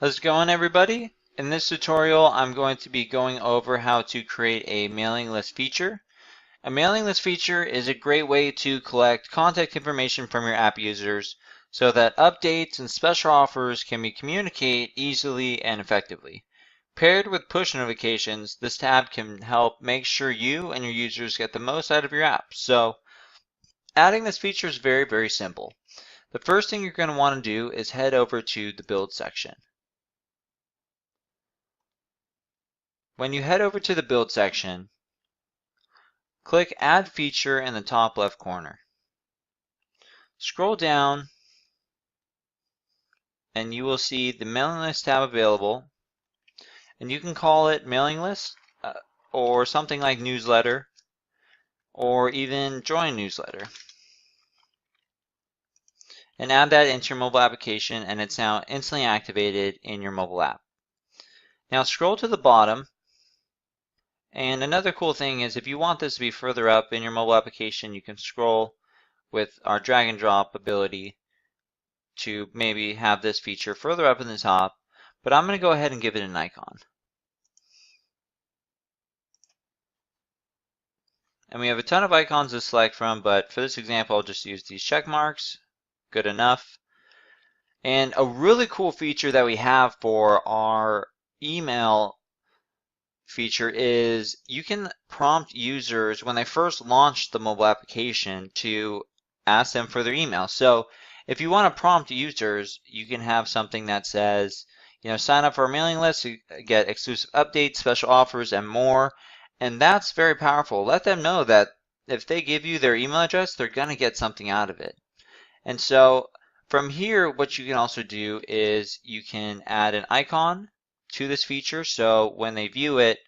How's it going, everybody? In this tutorial, I'm going to be going over how to create a mailing list feature. A mailing list feature is a great way to collect contact information from your app users so that updates and special offers can be communicated easily and effectively. Paired with push notifications, this tab can help make sure you and your users get the most out of your app. So, adding this feature is very, very simple. The first thing you're going to want to do is head over to the build section. When you head over to the build section, click Add Feature in the top left corner. Scroll down and you will see the mailing list tab available, and you can call it mailing list or something like newsletter or even join newsletter, and add that into your mobile application, and it's now instantly activated in your mobile app. Now scroll to the bottom, and another cool thing is if you want this to be further up in your mobile application, you can scroll with our drag and drop ability to maybe have this feature further up in the top, but I'm going to go ahead and give it an icon. And we have a ton of icons to select from, but for this example, I'll just use these check marks. Good enough. And a really cool feature that we have for our email feature is you can prompt users when they first launch the mobile application to ask them for their email. So if you want to prompt users, you can have something that says, sign up for our mailing list to get exclusive updates, special offers, and more. And that's very powerful. Let them know that if they give you their email address, they're going to get something out of it. And so from here, what you can also do is you can add an icon to this feature. So when they view it,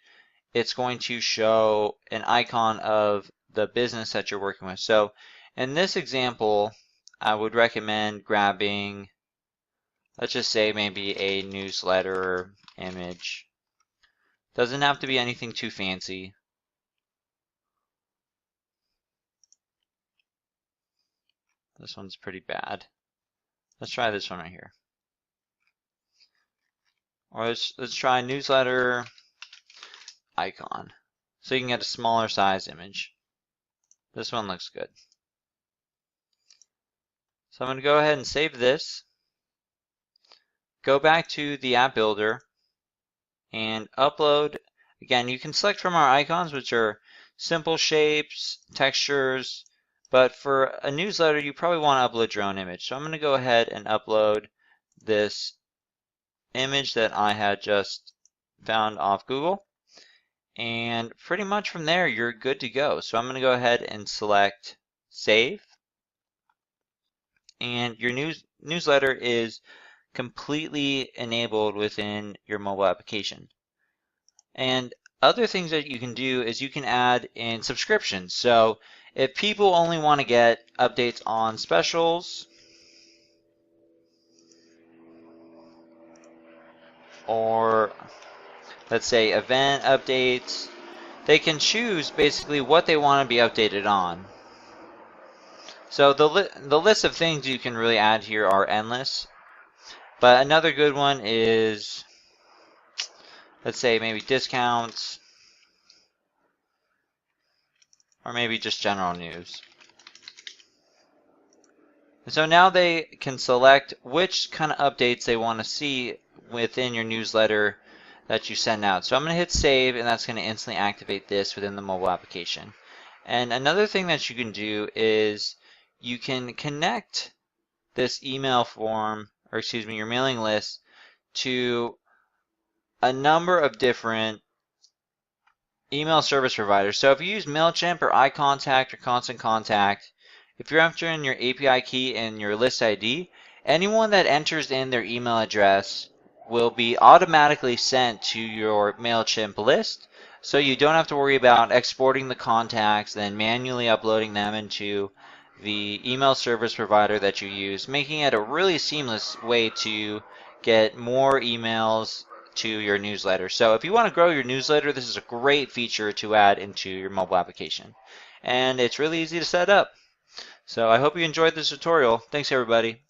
it's going to show an icon of the business that you're working with. So in this example, I would recommend grabbing, let's just say maybe a newsletter image. Doesn't have to be anything too fancy. This one's pretty bad. Let's try this one right here. Or let's try newsletter icon. So you can get a smaller size image. This one looks good. So I'm going to go ahead and save this. Go back to the app builder and upload. Again, you can select from our icons, which are simple shapes, textures, but for a newsletter, you probably want to upload your own image. So I'm going to go ahead and upload this image that I had just found off Google. And pretty much from there, you're good to go. So I'm going to go ahead and select Save. And your newsletter is completely enabled within your mobile application. And other things that you can do is you can add in subscriptions. So if people only want to get updates on specials or let's say event updates, they can choose basically what they want to be updated on. So the list of things you can really add here are endless. But another good one is, let's say maybe discounts, or maybe just general news. And so now they can select which kind of updates they want to see within your newsletter that you send out. So I'm going to hit save, and that's going to instantly activate this within the mobile application. And another thing that you can do is you can connect this email form, or excuse me, your mailing list to a number of different email service providers. So if you use MailChimp or iContact or Constant Contact, if you're entering your API key and your list ID, anyone that enters in their email address will be automatically sent to your MailChimp list. So you don't have to worry about exporting the contacts, then manually uploading them into the email service provider that you use, making it a really seamless way to get more emails to your newsletter. So if you want to grow your newsletter, this is a great feature to add into your mobile application. And it's really easy to set up. So I hope you enjoyed this tutorial. Thanks, everybody.